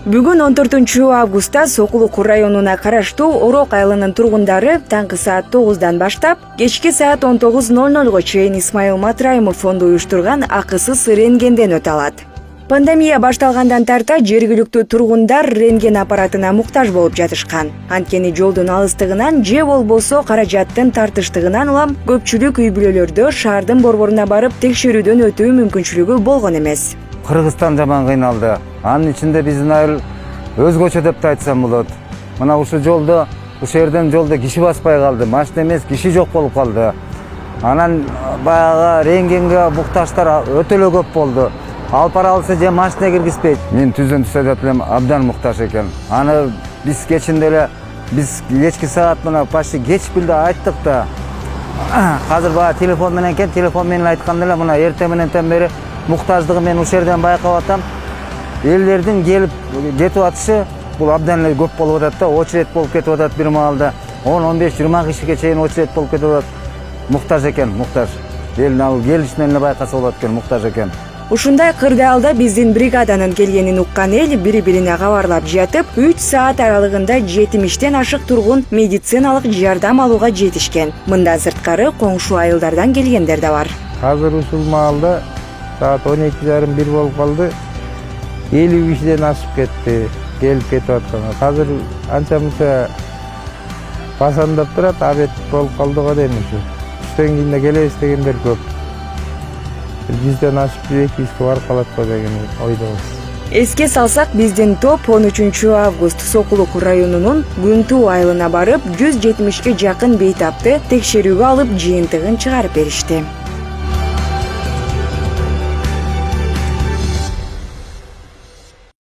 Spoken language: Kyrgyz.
Бүгүн 14-августта Сокулук районуна караштуу Орок айылынын тургундары таңкы саат 9-дан баштап, кечки саат 19:00 чейин Исмаил Матраимов фонду уюштурган акысыз рентгенден өтө алат. Пандемия башталгандан тарта жергиликтүү тургундар рентген аппаратына муктаж болуп жатышкан. Анткени жолдун алыстыгынан же болбосо каражаттын тартыштыгынан улам көпчүлүк үй-бүлөлөрдө шаардын борборуна барып текшерүүдөн өтүү мүмкүнчүлүгү болгон эмес. Кыргызстан жаман кыйналды. Анын ичинде биздин айыл өзгөчө деп айтсам болот. Мына ушул жолдо, ушул жерден жолдо киши баспай калды, машина эмес, киши жок болуп калды. Анан баягы рентгенге муктаждар өтө эле көп болду. Алып бара алса же машина киргизбейт. Мен түздөн түз айтат элем, абдан муктаж экен. Аны биз кечинде эле кечки саат мына почти кеч билде айттык да. Азыр баягы телефон менен экен, телефон менен айтканда эле мына эртең менен бери муктаждыгын мен ушул жерден байкап атам. Элдердин келип кетип атышы бул абдан эле көп болуп атат да, очередь болуп кетип атат бир маалда. 10-15-20 кишиге чейин очередь болуп кетип атат. Муктаж экен, муктаж. Элдин ал келишинен эле байкаса болот экен, муктаж экен. Ушундай кырдаалда биздин бригаданын келгенин уккан эл бири-бирине кабарлап жатып, 3 саат аралыгында 70тен ашык тургун медициналык жардам алууга жетишкен. Мындан сырткары коңшу айылдардан келгендер да бар. Азыр ушул маалда саат 12:30-1 болуп калды. 50 кишиден ашып кетти, келип кетип аткан. Азыр анча мынча басандап турат, абет болуп калды го дейм ушу. Түштөн кийин да келебиз дегендер көп. Бизден ашып 200 барып калат го деген ойдобуз. Эске салсак, биздин топ 13-август Сокулук районунун Күн-Туу айылына барып, 170ге жакын бейтапты текшерүүгө алып, жыйынтыгын чыгарып беришти.